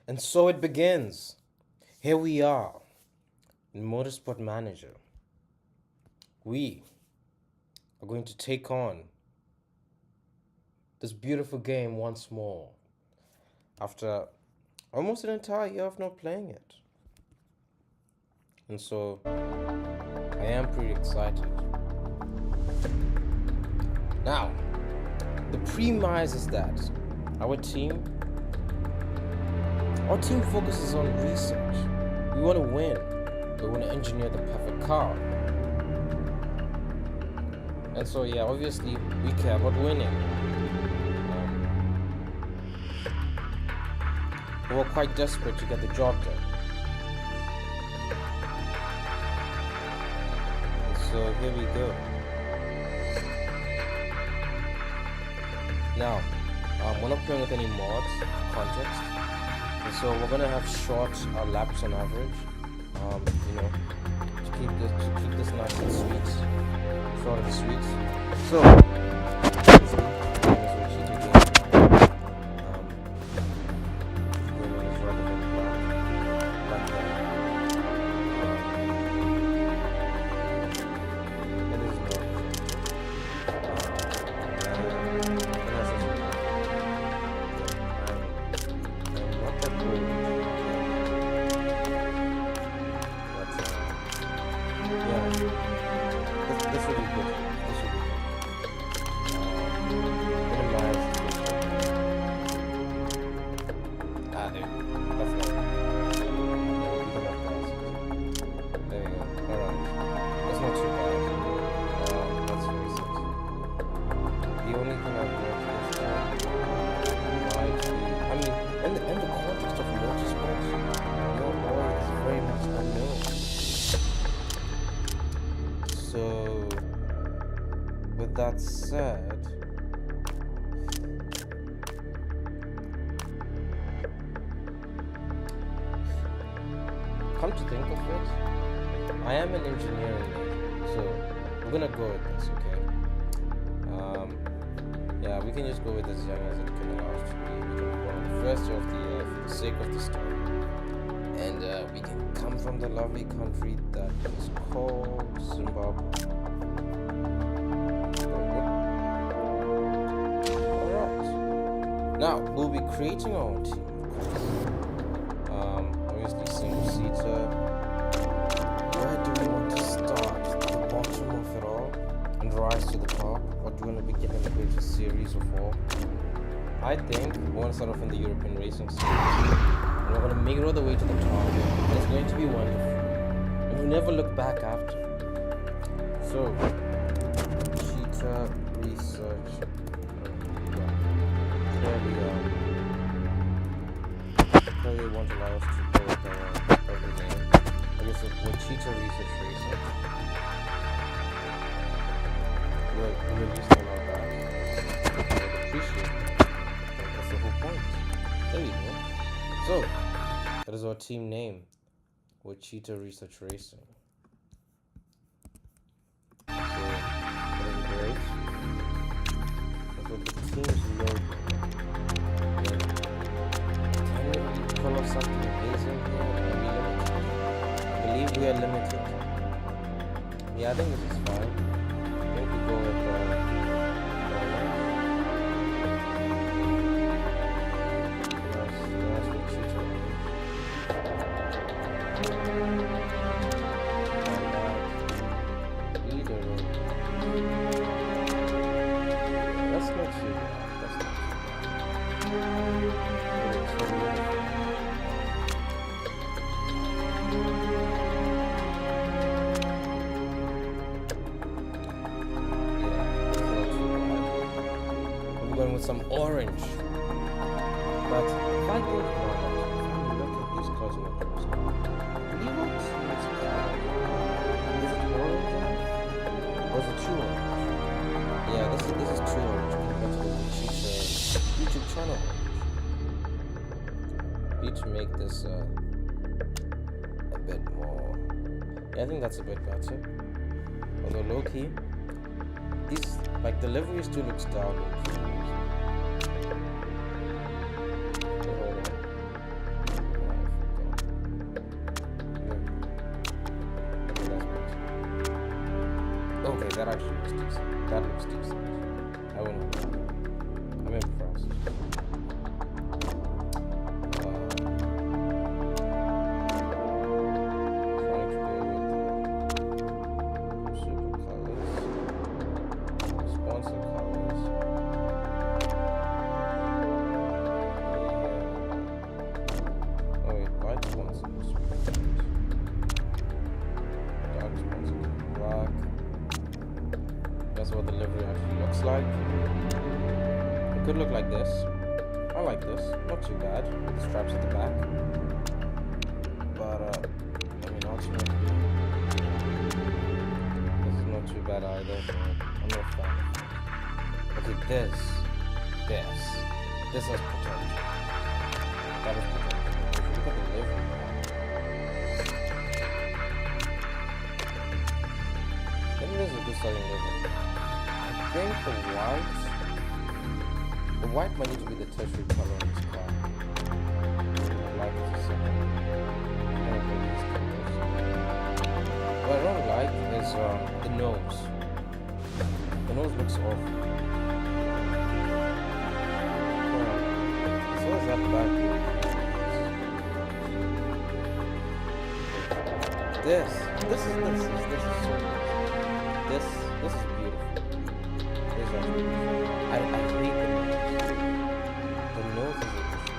And so it begins. Here we are in Motorsport Manager. We are going to take on this beautiful game once more after almost an entire year of not playing it. And so I am pretty excited. Now, the premise is that our team focuses on research. We want to win. We want to engineer the perfect car. And so, yeah, obviously, we care about winning. We're quite desperate to get the job done. And so, here we go. Now, we're not playing with any mods, context. And so, we're going to have short laps on average. To keep this nice and sweet. Short and sweet. So, that said, come to think of it, I am an engineering major, so we're gonna go with this, okay? Yeah, we can just go with as young as it can allow us to be. We can go on the first year of the year for the sake of the story, and we can come from the lovely country that is called Zimbabwe. Now, we'll be creating our own team, of course. Obviously, single seater. Where do we want to start? The bottom of it all and rise to the top? Or do we want to begin in the greatest series of all? I think we want to start off in the European Racing Series. And we're going to make it all the way to the top. It's going to be wonderful. And we'll never look back after. So, Worchitah Research. They won't allow us to go with our every name. I guess it's Worchitah Research Racing. We'll just allow that. I would appreciate it. That's the whole point. There you go. So, that is our team name. Worchitah Research Racing. So, that is great. That's what the team's logo. Something amazing here. I believe we are limited. Yeah, I think this is fine. I think we go with that's not too bad. With some orange, but if I think about it, look at these cosmetics. Believe what? Is it orange? Or is it too orange? Yeah, this is too orange compared to the Worchitah YouTube channel orange. We need to make this a bit more. Yeah, I think that's a bit better. Although low key, these like the livery still looks downwards. looks decent. That looks decent. I wouldn't lie. I'm impressed. Trying to go with the super colors, sponsor colors. Oh wait, white sponsor. Dark sponsor, black. That's what the livery actually looks like. It could look like this. I like this. Not too bad. With the straps at the back. But I mean, ultimately, this is not too bad either. So I'm not a fan. Okay, this has potential. That is potential. If you look at the livery, I think this is a good starting livery. I think the white might need to be the tertiary color in this car. I like it so much. What I don't like is the nose. The nose looks awful. So is that back here? This is so good. This is beautiful. This is beautiful. I hate the nose. The nose is an issue.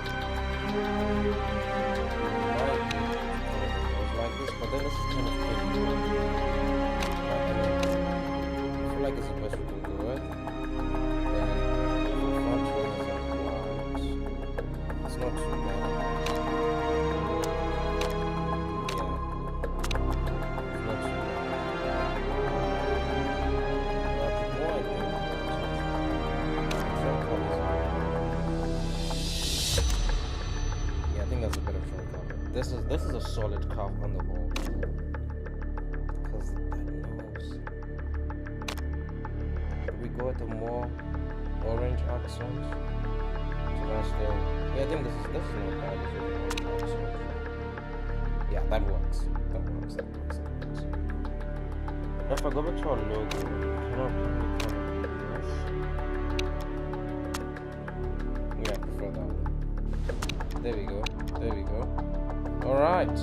Like this, but then this is kind of pretty. I feel like it's the best we can do it. Then the front wheel is like white. It's not too bad. Yeah. It's not too bad. But the more I think about it, yeah, I think that's a better trim color. This is a solid car on the whole. Because that nose. Should we go with the more orange accent? So that's the, yeah, I think this is not bad. This is orange accent. Yeah, that works. That works. If I go back to our logo, can I yeah, I prefer that one. There we go. Alright.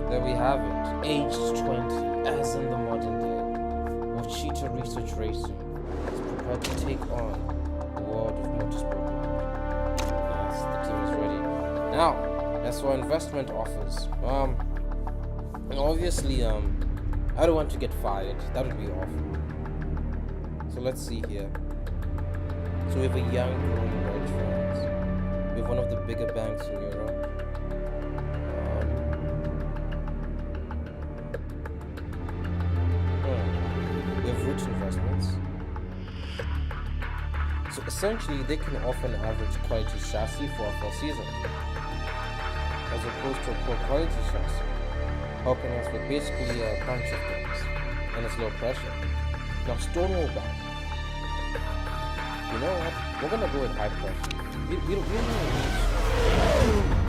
There we have it. Aged 20, as in the modern day. Worchitah Research Racing is prepared to take on the world of Motorsport Manager. Yes, the team is ready. Now, as for investment offers, and obviously, I don't want to get fired. That would be awful. So let's see here. So we have a young growing Welsh fans. We have one of the bigger banks in Europe. We have rich investments. So essentially, they can offer an average quality chassis for our first season, as opposed to a poor quality chassis, helping us with basically a bunch of things, and it's low pressure. Now, Stonewall Bank. You know what? We're gonna go with high pressure. We don't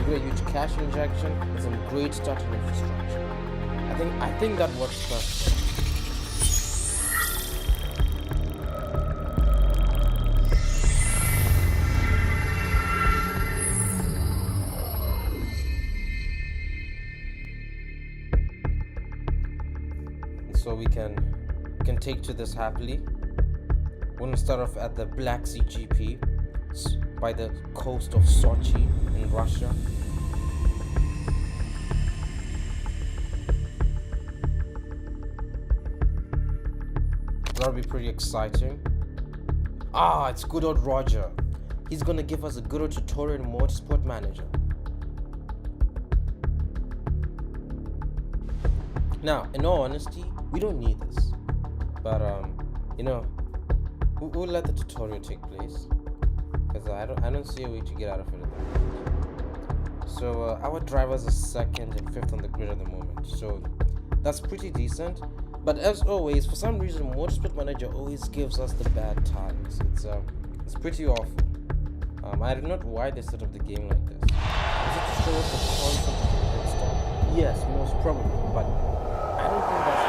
need a huge cash injection and some great starting infrastructure. I think that works best. So we can take to this happily. We're gonna start off at the Black Sea GP by the coast of Sochi in Russia. That'll be pretty exciting. It's good old Roger. He's gonna give us a good old tutorial in Motorsport Manager. Now, in all honesty, we don't need this. But we'll let the tutorial take place, because I don't see a way to get out of it at the moment. So our drivers are second and fifth on the grid at the moment, so that's pretty decent. But as always, for some reason, Motorsport Manager always gives us the bad times. It's pretty awful. I don't know why they set up the game like this. Is it to show us the concept of the pit stop? Yes, most probably, but I don't think that's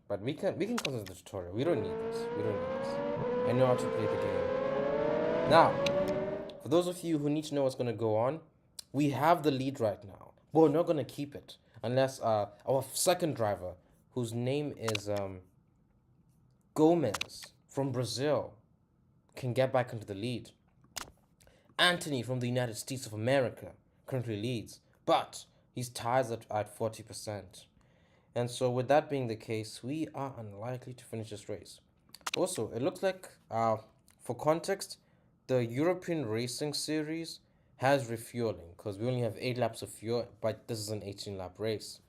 But we can consider the tutorial. We don't need this. We don't need this. I know how to play the game. Now, for those of you who need to know what's gonna go on, we have the lead right now. But we're not gonna keep it unless our second driver, whose name is Gomez from Brazil, can get back into the lead. Anthony from the United States of America currently leads, but he's tied at 40%. And so with that being the case, we are unlikely to finish this race. Also, it looks like, for context, the European Racing Series has refueling because we only have 8 laps of fuel, but this is an 18-lap race.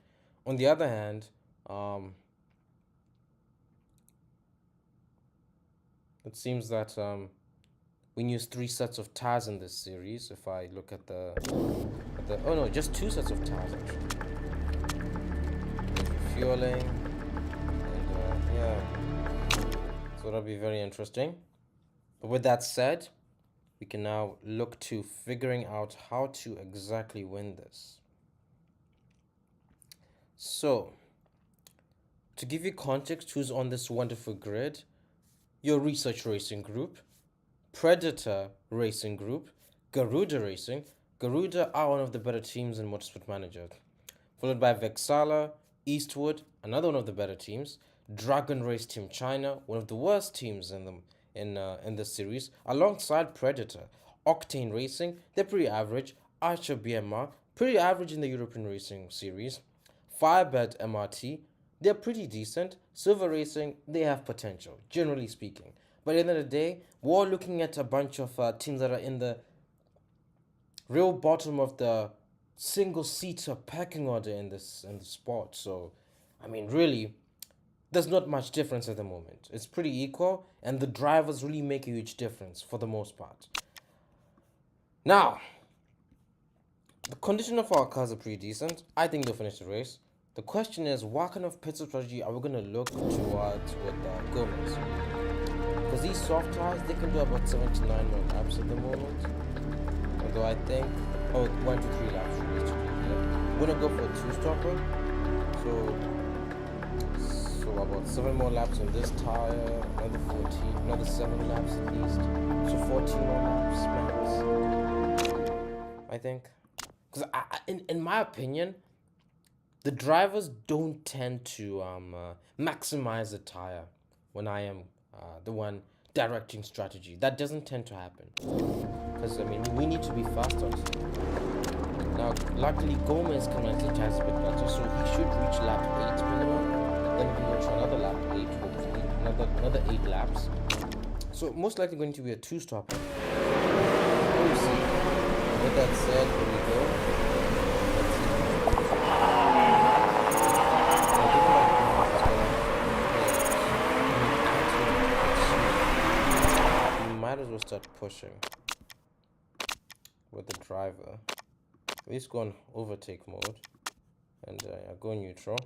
On the other hand, it seems that we use 3 sets of tires in this series. If I look at the oh no, just 2 sets of tires actually. Refueling, and yeah, so that'll be very interesting. But with that said, we can now look to figuring out how to exactly win this. So, to give you context who's on this wonderful grid, your Research Racing Group, Predator Racing Group, Garuda Racing. Garuda are one of the better teams in Motorsport Manager. Followed by Vexala, Eastwood, another one of the better teams, Dragon Race Team China, one of the worst teams in this series, alongside Predator. Octane Racing, they're pretty average. Archer BMR, pretty average in the European Racing Series. Firebird MRT, they're pretty decent. Silver Racing, they have potential, generally speaking. But at the end of the day, we're looking at a bunch of teams that are in the real bottom of the single-seater pecking order in the sport. So, I mean, really, there's not much difference at the moment. It's pretty equal, and the drivers really make a huge difference for the most part. Now, the condition of our cars are pretty decent. I think they'll finish the race. The question is, what kind of pit stop strategy are we going to look towards with Gomez? Because these soft tires, they can do about 79 more laps at the moment. Although I think, 1 to 3 laps realistically. Yeah. We're going to go for a 2-stopper. So about 7 more laps on this tire, another 7 laps at least. So 14 more laps max, I think. Because in my opinion, the drivers don't tend to maximize the tire when I am the one directing strategy. That doesn't tend to happen. Because, I mean, we need to be fast on it. Now, luckily, Gomez can manage the tires a bit better, so he should reach lap 8 minimum. Then he will try another lap 8, hopefully. Another 8 laps. So, most likely going to be a 2-stopper. We'll see. With that said, here we go. Let's see. Might as well start pushing with the driver. At least go on overtake mode and go neutral.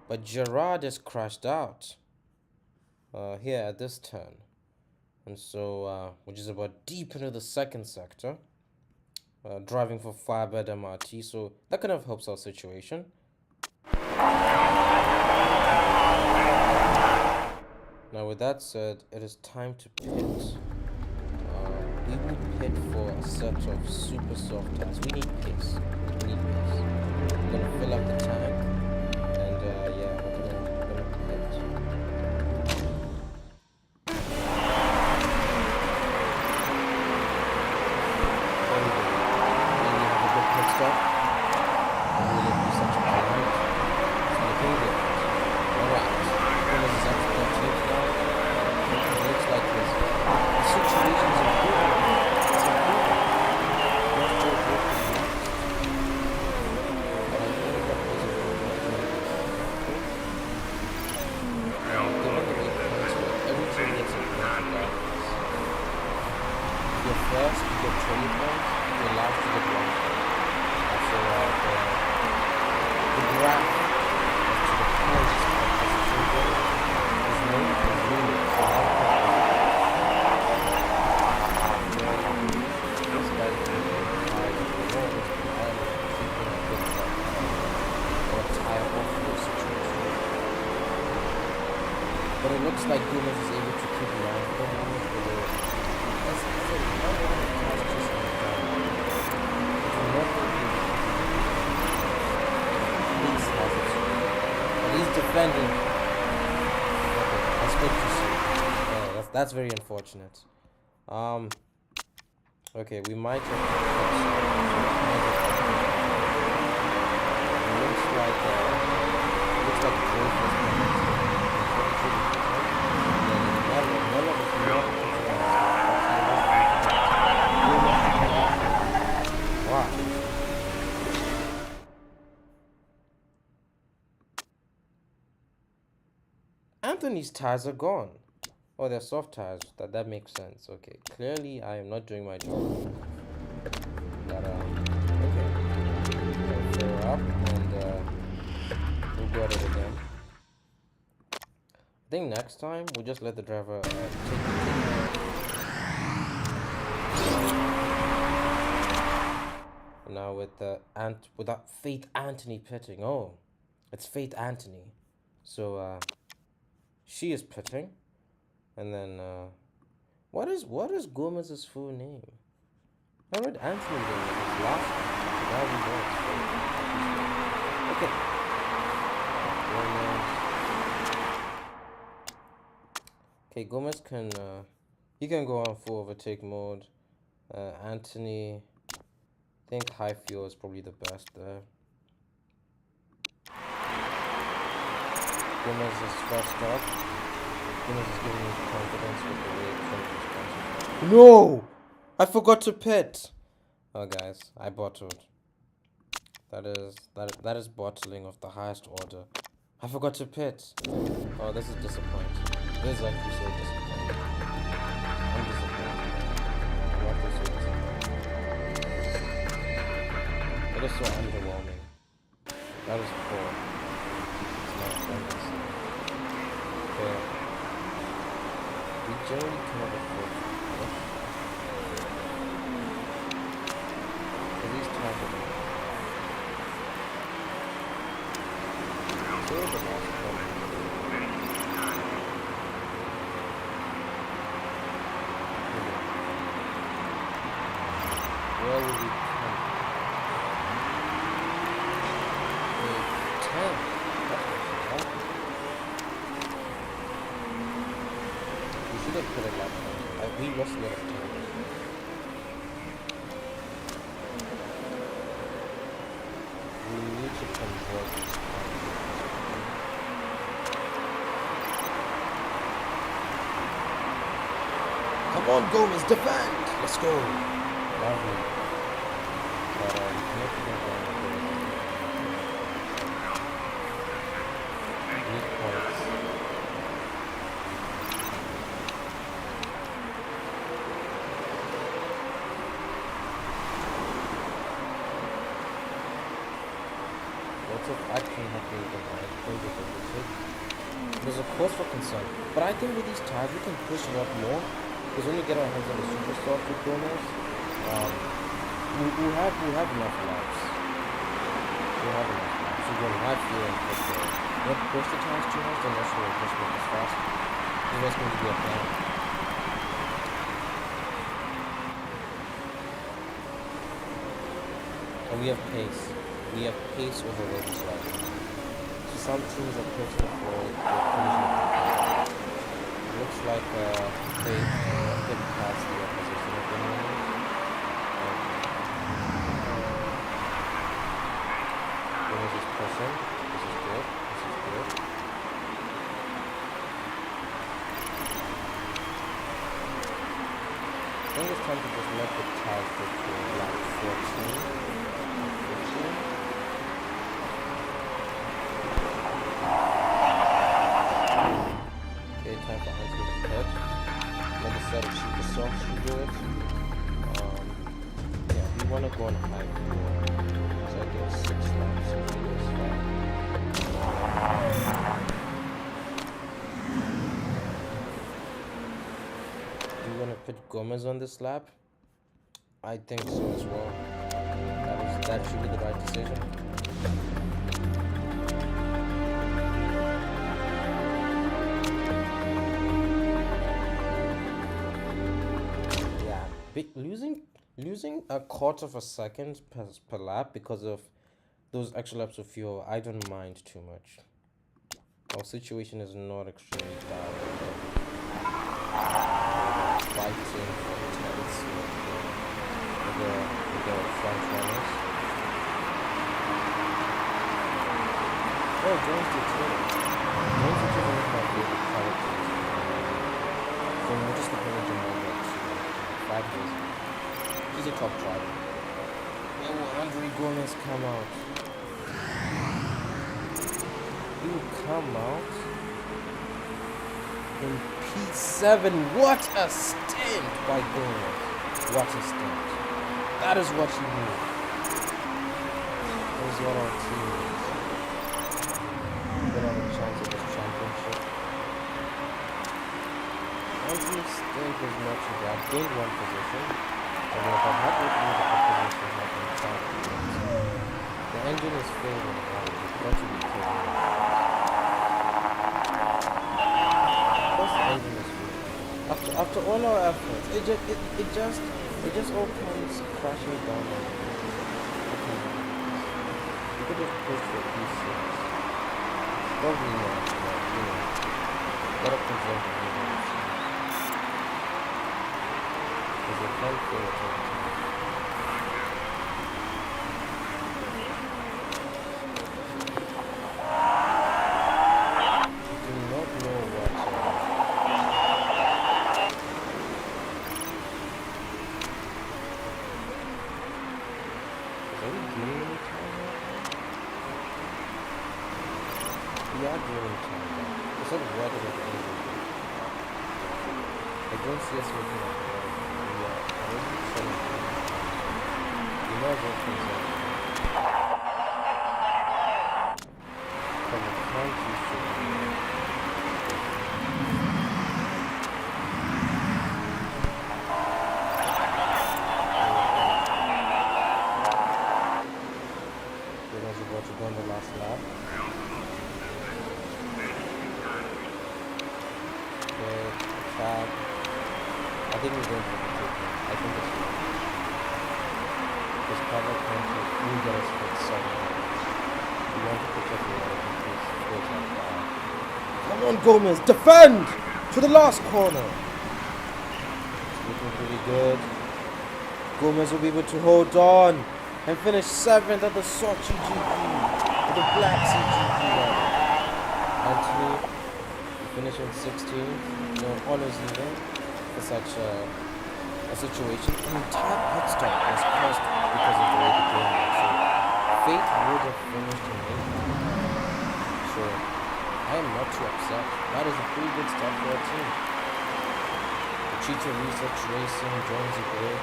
But Gerard has crashed out here at this turn, and so which is about deep into the second sector, driving for Firebird MRT, so that kind of helps our situation. Now with that said, it is time to pit. We will pit for a set of super soft tires. We need pace. We need pace. We're gonna fill up the tank. Yeah, we're gonna pit. Then we have a good pit stop. And we'll be such a challenge. It's looking good. Alright. Gomez is actually not changed now. It looks like the situation is improving. It's improving. Not sure if it's but I think that was a good looks like Gomez is able to keep long for the moment, but that's a lot of cars just on the ground. It's not really Leeds has it. But he's defending. Okay, that's good to see. Yeah, that's very unfortunate. Okay, we might have to looks like Drake was wow. Anthony's tires are gone. Oh, they're soft tires. That makes sense. Okay, clearly I am not doing my job. But okay. I'll fill up and we'll go at it again. I think next time we'll just let the driver take now with that Faith Anthony pitting. Oh, it's Faith Anthony. So she is pitting. And then, what is Gomez's full name? I read Anthony there his last name. Now we know it's okay. Okay, Gomez can, he can go on full overtake mode. Anthony, I think high fuel is probably the best there. Gomez is first up. Gomez is giving me confidence with the way it's No! I forgot to pit! Oh guys, I bottled. That is bottling of the highest order. I forgot to pit. Oh, this is disappointing. This is actually so disappointing. I'm disappointed. I'm actually so disappointed. It is so underwhelming. That is poor. It's not fantasy. Okay. We generally cannot afford to at least time for them. So the last one. Where will we come? 10. We should have put a lap on. We lost a lot of time. We need to convert this time. Come on, Gomez, defend! Let's go! Lovely. But not need points. Lots of action happening behind. There's a cause for concern. But I think with these tires we can push a lot more. Because when we get our hands on the super soft with Gomez, we'll have enough laps. We'll have enough laps. We're going high fuel and push the not push the tires too much, then also we'll just make it fast. So that's going to be a plan. And we have pace. We have pace over road sliding. So some teams are pushing for the collision of the car. It looks like they getting past the opposition at the moment. Gomez is pushing. This is good. This is good. I think it's time to just let the tires go to lap 14. 15. Okay, time for Anthony to pit. Another set of super softs to do it. Yeah, we want to go on high fuel. So I think 6 laps if it goes fast. Do you want to put Gomez on this lap? I think so as well. That should be the right decision. losing a quarter of a second per lap because of those extra laps of fuel, I don't mind too much. Our situation is not extremely bad. Fighting for the tenants with the front runners. Oh, Jones the Turtle. Jones the Turtle is one of my favorite characters from Motorsport Manager 5 years ago. He's a top driver. Then will Andre Gomez come out? He will come out in P7. What a stint by Gomez. What a stint. That is what you need. That is what our team needs. We don't have a chance at this championship. Anthony's stint is not too bad. Gained one position. I mean, if I had to do the opposition, I can try to do it. The engine is failing now. It's got to be taken out. After all our efforts, it just all comes crashing down. Okay. We could have pushed for P6. Probably not, but you know, gotta preserve the leaders. Because they can't feel it all. Come on, Gomez, defend to the last corner. It's looking pretty good. Gomez will be able to hold on and finish 7th at the Sochi GP, at the Black Sea GP. Anthony finishing 16th, no honors even for such a situation. The entire pit stop was caused because of the way the game was. So Fate would have finished in 8th. So I am not too upset. That is a pretty good start for our team. Worchitah Research Racing joins the grid.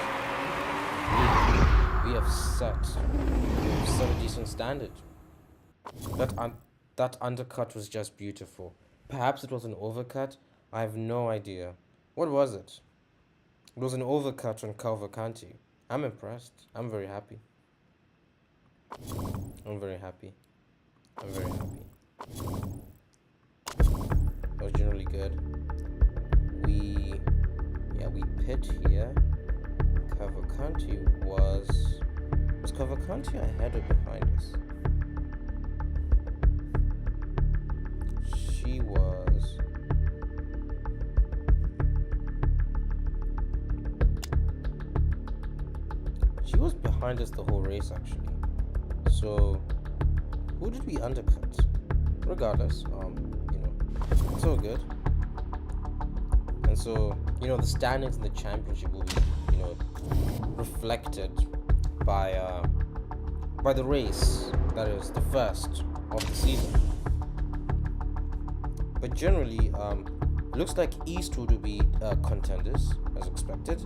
We have set a decent standard. That undercut was just beautiful. Perhaps it was an overcut. I have no idea. What was it? It was an overcut on Cavalcanti. I'm impressed. I'm very happy. I'm very happy. That was generally good. We pit here. Cavalcanti was Cavalcanti ahead or behind us? She was behind us the whole race actually. So who did we undercut? Regardless, it's all good. And so, the standings in the championship will be, reflected by the race that is the first of the season. But generally, it looks like Eastwood will be contenders as expected.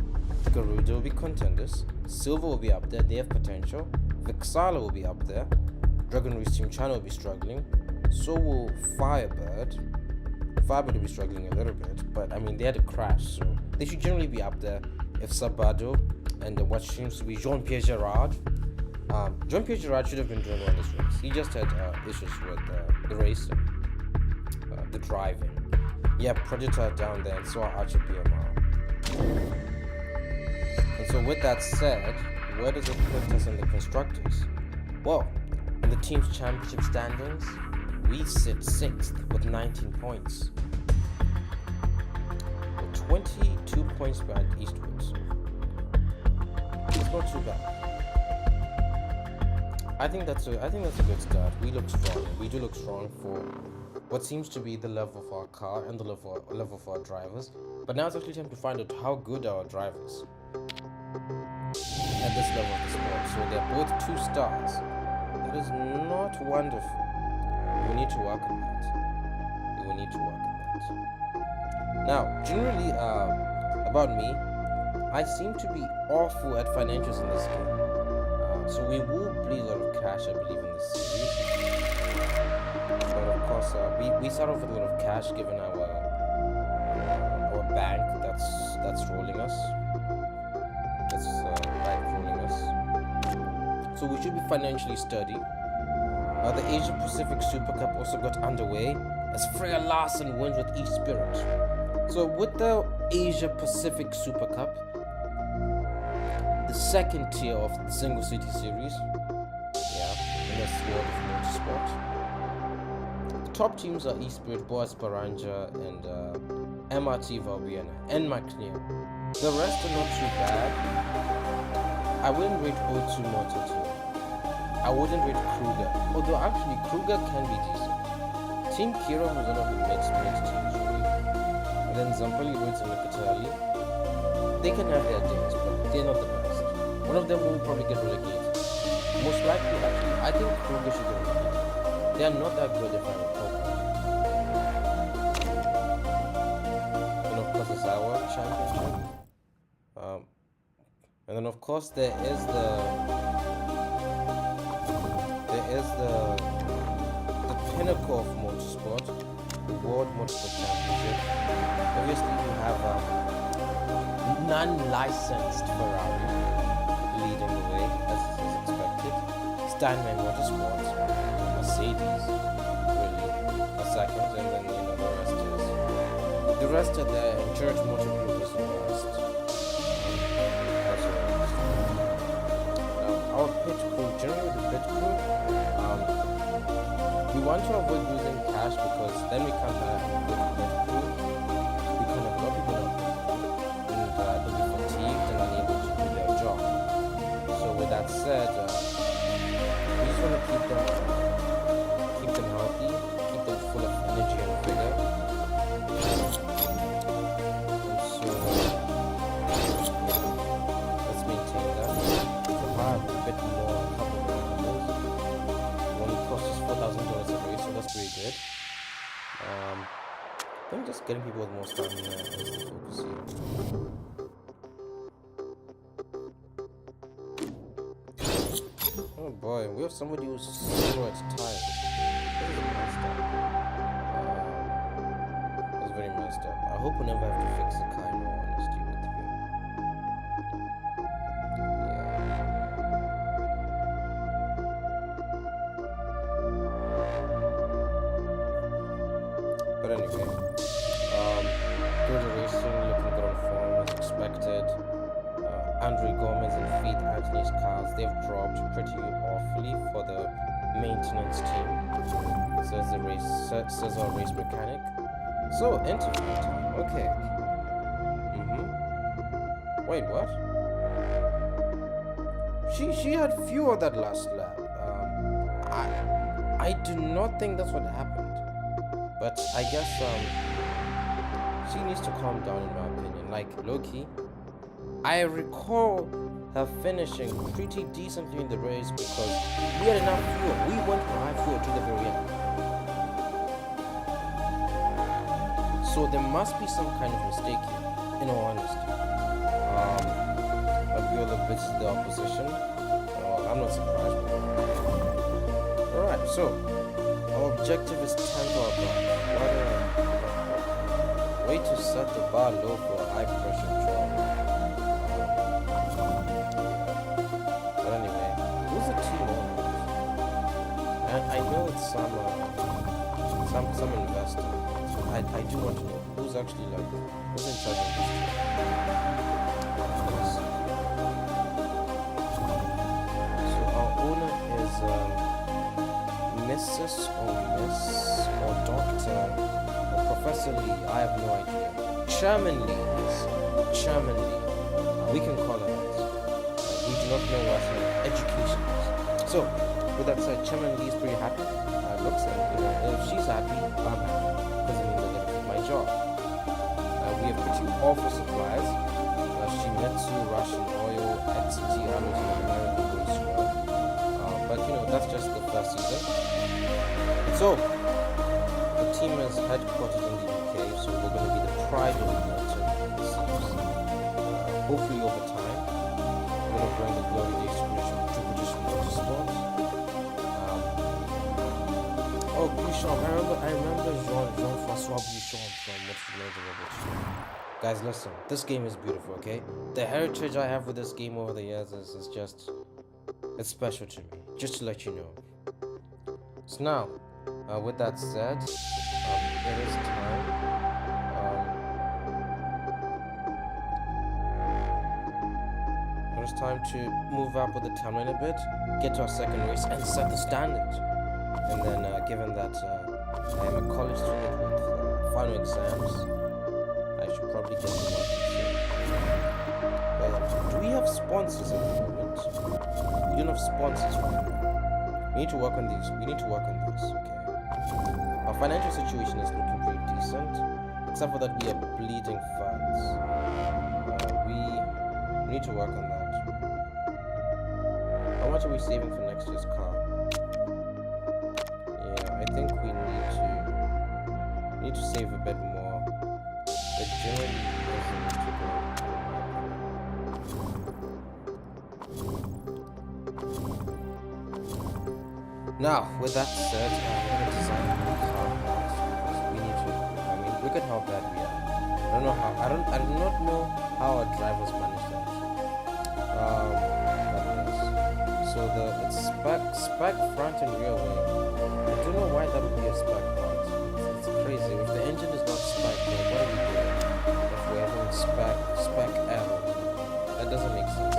Garuda will be contenders. Silver will be up there. They have potential. Vixala will be up there. Dragon Race Team China will be struggling. So will Firebird. Firebird will be struggling a little bit, but I mean they had a crash, so they should generally be up there. If Sabado and what seems to be Jean-Pierre Girard. Jean-Pierre Girard should have been doing well in this race. He just had issues with the racing, the driving. Yeah, Predator down there, and so Archer BMR. And So with that said, where does it put us in the constructors? Well, in the team's championship standings, we sit 6th with 19 points. We're 22 points behind Eastwoods. It's not too bad. I think that's a good start. We look strong. We do look strong for what seems to be the level of our car and the level of our drivers. But now it's actually time to find out how good are our drivers at this level of the sport. So they're both 2 stars. That is not wonderful. We need to work on that. Now, generally, about me, I seem to be awful at financials in this game. So we will bleed a lot of cash, I believe, in this series. But of course, we start off with a lot of cash given our bank that's rolling us. That's bank rolling us. So we should be financially sturdy. The Asia Pacific Super Cup also got underway as Freya Larson wins with East Spirit. So with the Asia Pacific Super Cup, the second tier of the single city series, in this world of motorsport, the top teams are East Spirit, Boas Baranja, and MRT Valbiana, and McNeil. The rest are not too bad. I wouldn't rate O2 Motor 2. I wouldn't rate Kruger, although actually Kruger can be decent. Team Kira was one of the mixed teams, really. And then Zampali Roots and Mikatali, they can have their days, but they're not the best. One of them will probably get relegated. Most likely, actually, I think Kruger should get relegated. They are not that good if I recall. And of course, it's our championship. And then of course there is the pinnacle of motorsport, the World Motorsport Championship. Obviously, you have non-licensed Ferrari leading the way, as is expected. Steinway Motorsports, Mercedes, really, a second, and then the rest are there. And Church Motor Group is the rest. Our pit crew, generally the pit crew, we want to avoid losing cash because then we can't have a good pit crew. We can have a lot of people on pit crew and they'll be fatigued and unable to do their job. So with that said, we just want to keep them healthy, keep them full of energy and vigor. Let's maintain that. A bit more, a couple more numbers. It only costs us $4,000 a race, so that's pretty good. I think just getting people with more stamina is the focus here. Oh boy, we have somebody who's 0 at time. That is messed up. That's very messed up. I hope we never have to fix the car, in all honesty with you. But anyway, Georgia Racing looking good on form as expected. Andre Gomez and Faith Anthony's cars, they've dropped pretty awfully for the maintenance team, says our race mechanic. So, interview time, okay. Wait, what? She had fewer that last lap. I do not think that's what happened. But I guess she needs to calm down, in my opinion. Like Loki, I recall her finishing pretty decently in the race because we had enough fuel. We went for high fuel to the very end. So there must be some kind of mistake here, in all honesty. But we all have visited the opposition. I'm not surprised. Alright, so our objective is 10 to our bar. What a way to set the bar low for a high pressure job. But anyway, who's the team owner? And I know it's some investor. So I do want to know who's actually who's in charge of this team. Mrs. or Miss or Doctor or Professor Lee. I have no idea. Chairman Lee, yes. Chairman Lee. We can call it that. We do not know what education is. So, with that said, Chairman Lee is pretty happy. Looks like, if she's happy, I'm happy. Because it means I get to keep my job. We have pretty awful supplies. Shimetsu, Russian oil, XG, Amazon, American goes well. But that's just the first season. So, the team is headquartered in the UK, so we're going to be the pride of Milton, it seems. Hopefully over time, we're going to bring the glory days to British Motorsport. Bouchon, I remember Jean-Francois Bouchon from Motorsport Manager. Guys, listen, this game is beautiful, okay? The heritage I have with this game over the years is just, it's special to me, just to let you know. So now, with that said, it is time. It is time to move up with the timeline a bit, get to our second race, and set the standard. And then, given that I am a college student with final exams, I should probably get to work soon. But do we have sponsors at the moment? We don't have sponsors right now. We need to work on these. We need to work on this, okay? Our financial situation is looking pretty decent, except for that we are bleeding funds. We need to work on that. How much are we saving for next year's car? I think we need to save a bit more. It generally isn't too good. Now, with that said, I'm going to design a new car because we need to. Look at how bad we are. I do not know how our drivers manage that. So it's spec front and rear wing. I don't know why that would be a spec part. It's crazy. If the engine is not spec, then what are we doing? If we're having spec L, that doesn't make sense.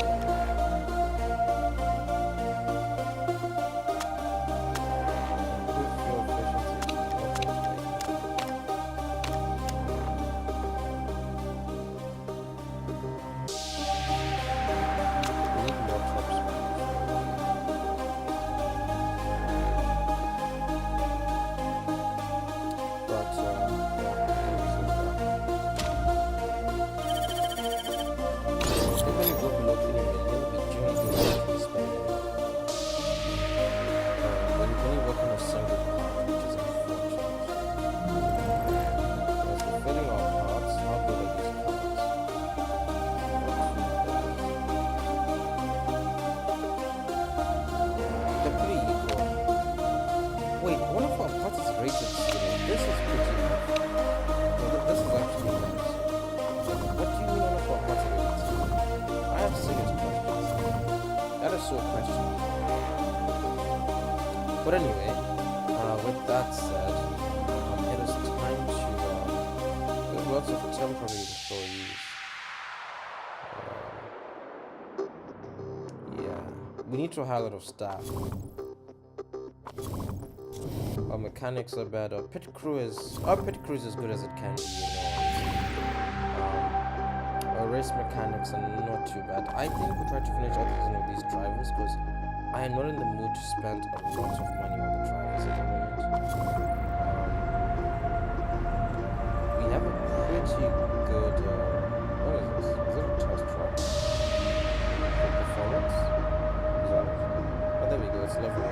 But anyway, with that said, it is time to get lots of temporary employees. We need to hire a lot of staff. Our mechanics are bad. Our pit crew is as good as it can be. Our race mechanics are not too bad. I think we'll try to finish out these drivers because I am not in the mood to spend a lot of money on the drivers at the moment. We have a pretty good, what is this? Is it a test track? For performance? Is that it? Oh, there we go, it's level 1.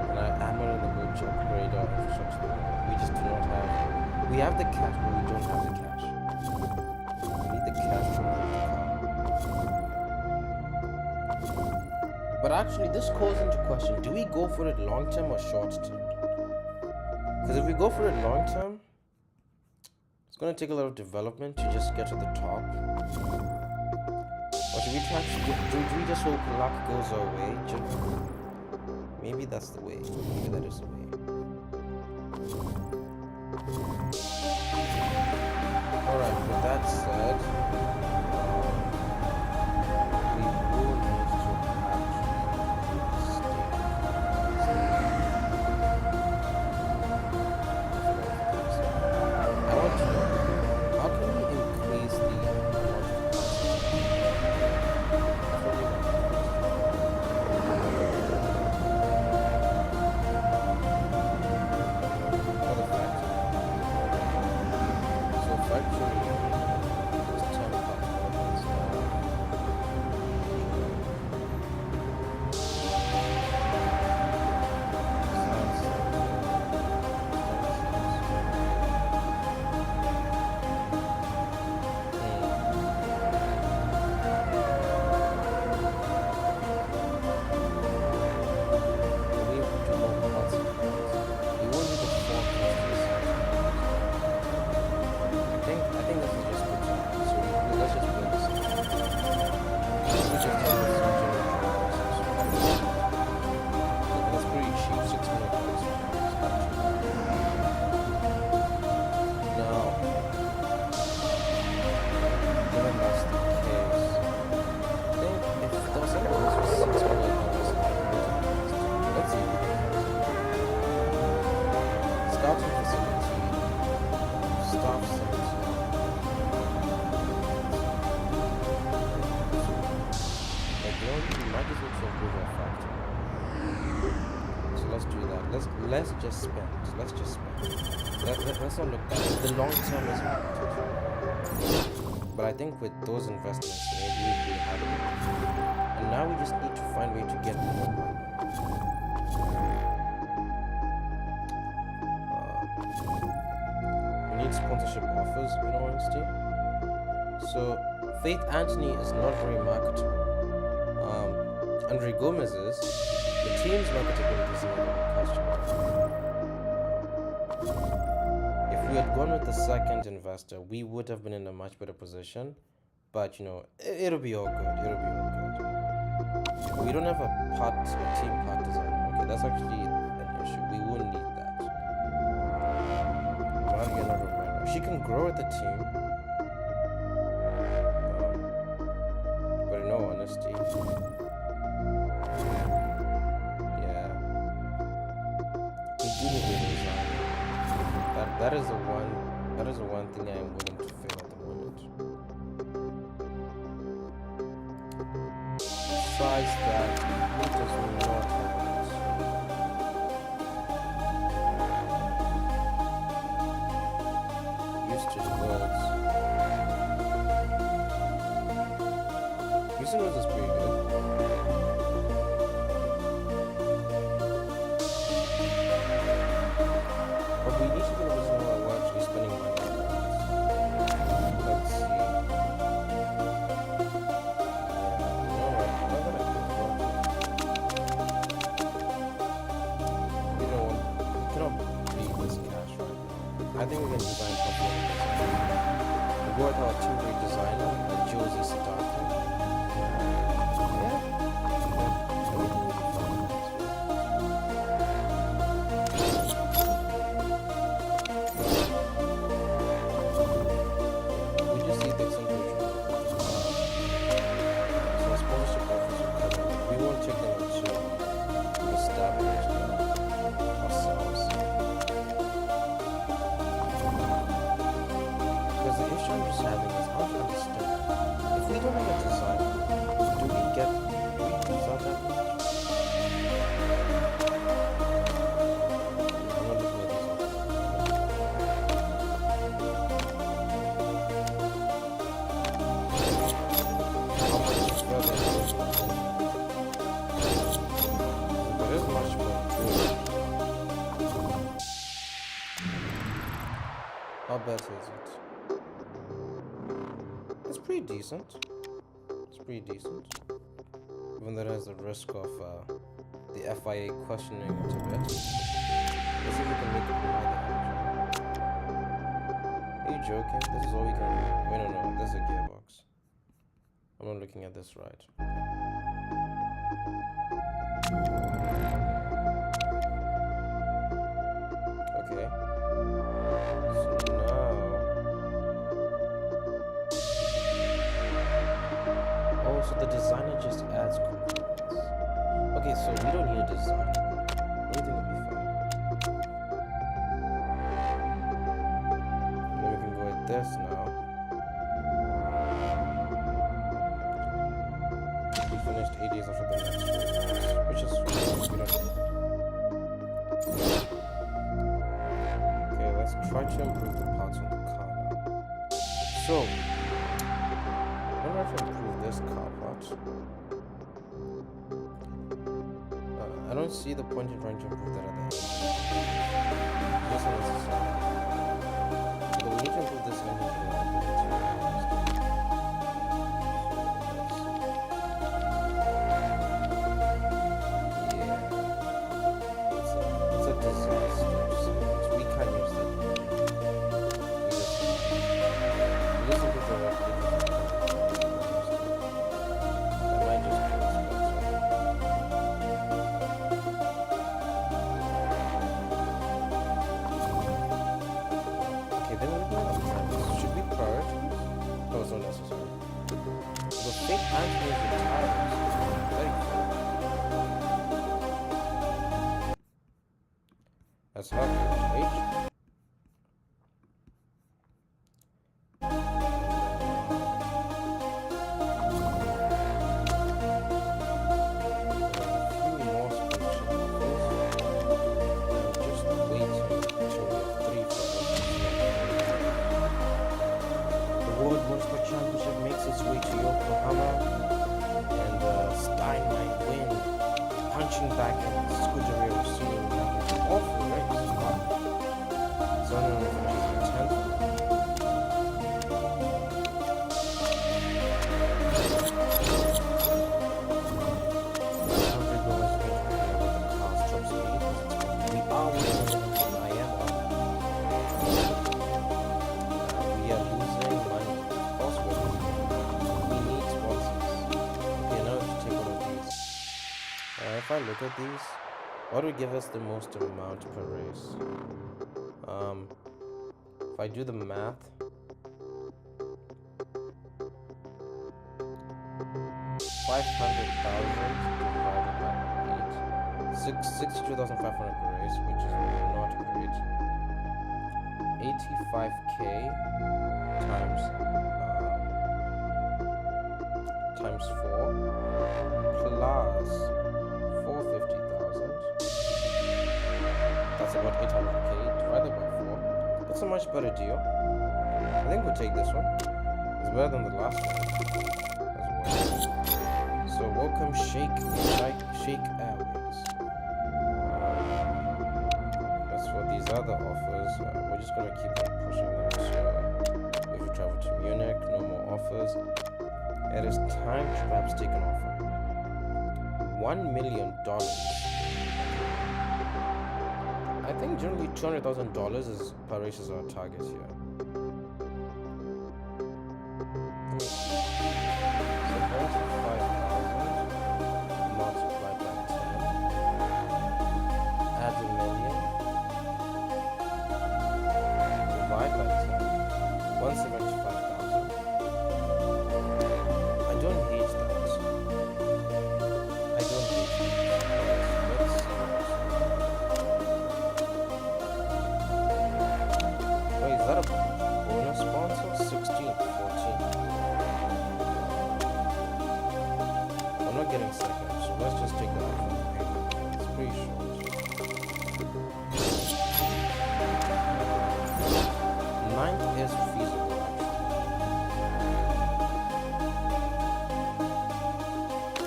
And I'm not in the mood to upgrade our infrastructure. We just do not have, we have the cash, but we don't have the cash. We need the cash to move the car. But actually, this calls into question, do we go for it long term or short term? Because if we go for it long term, it's going to take a lot of development to just get to the top. Or should we try to do we just hope luck goes our way? Maybe that's the way. Maybe that is the way. Alright, with that said, we will need to actually stay. we might just need to improve our factory. So let's do that. Let's just spend. Let's just spend. Let's not look back. The long term is important. But I think with those investments, maybe we have it. And now we just need to find a way to get more money. We need sponsorship offers, in all honesty. So Faith Anthony is not very marketable. Andre Gomez is. The team's marketability is another question. If we had gone with the second investor, we would have been in a much better position. But you know, it'll be all good. It'll be all good. We don't have a team part designer. Okay, that's actually an issue. We will need that. She can grow with the team. But in all honesty, yeah, we do need a design. That is the one thing I am willing to fail at the moment. Besides that, he does not have it. Used to the words. Houston was is pretty good. But we need to get a reason why we're actually spending money on that. Let's see. I think we can design something. We go with our two-way designer, Josie Sadaka. Yeah. We just need the execution. So sponsorship offers are coming. We won't take them until we establish ourselves. The issue I'm just having is how to understand. If we don't have a design, do we design that much? I'm not looking at these options. How much further is this? There is much more. How better is it? It's pretty decent. It's pretty decent. Even though there's a risk of the FIA questioning it a bit. Let's see if we can make it behind the engine. Are you joking? This is all we can do. Wait, no, this is a gearbox. I'm not looking at this right. Okay. So now... Oh, so the designer just adds components. Okay, so we don't need a designer. Everything will be fine. And then we can go with this now. We finished 8 days after the next race, which is fine. We don't need it. Okay, let's try to improve the parts on the car now. So, I'm going to improve this car part. I don't see the point in trying to improve that at the end. Just unnecessary. So we need to improve this engine reliability. Yeah. It's a disaster. So we can't use that. We just improve the reliability. Necessary. The Faith Anthony's retirement is very cool. That's how H. sitting back at the Scuderia Rossini and having an awful race. Wow. Zono finishes in 10th. If I look at these, what would give us the most amount per race? If I do the math, 500,000 divided by 8, 62,500 per race, which is not great. 85k times 4 plus 450,000. That's about 800k divided by 4. That's a much better deal. I think we'll take this one. It's better than the last one as well. So welcome Shake Airways. As for these other offers, we're just gonna keep on pushing them. So if you travel to Munich, no more offers. It is time to perhaps take an offer. $1 million. I think generally $200,000 is per race is our target here. So 25,000 multiplied by 10. Add $1 million. Divide by 10. 175,000. I don't hate that. Is that a bonus sponsor? 16, 14. I'm not getting second, so let's just take that off of the paper. It's pretty short. Ninth is feasible, actually.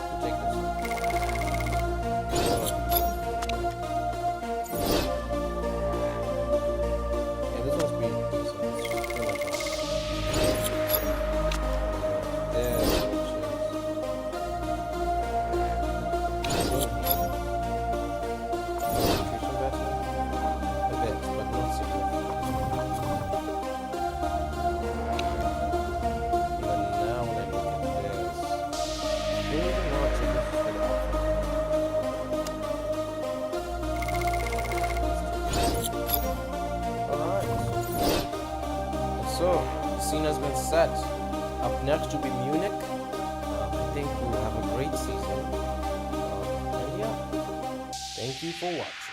We'll take this one. So, the scene has been set. Up next will be Munich. I think we will have a great season. And yeah, thank you for watching.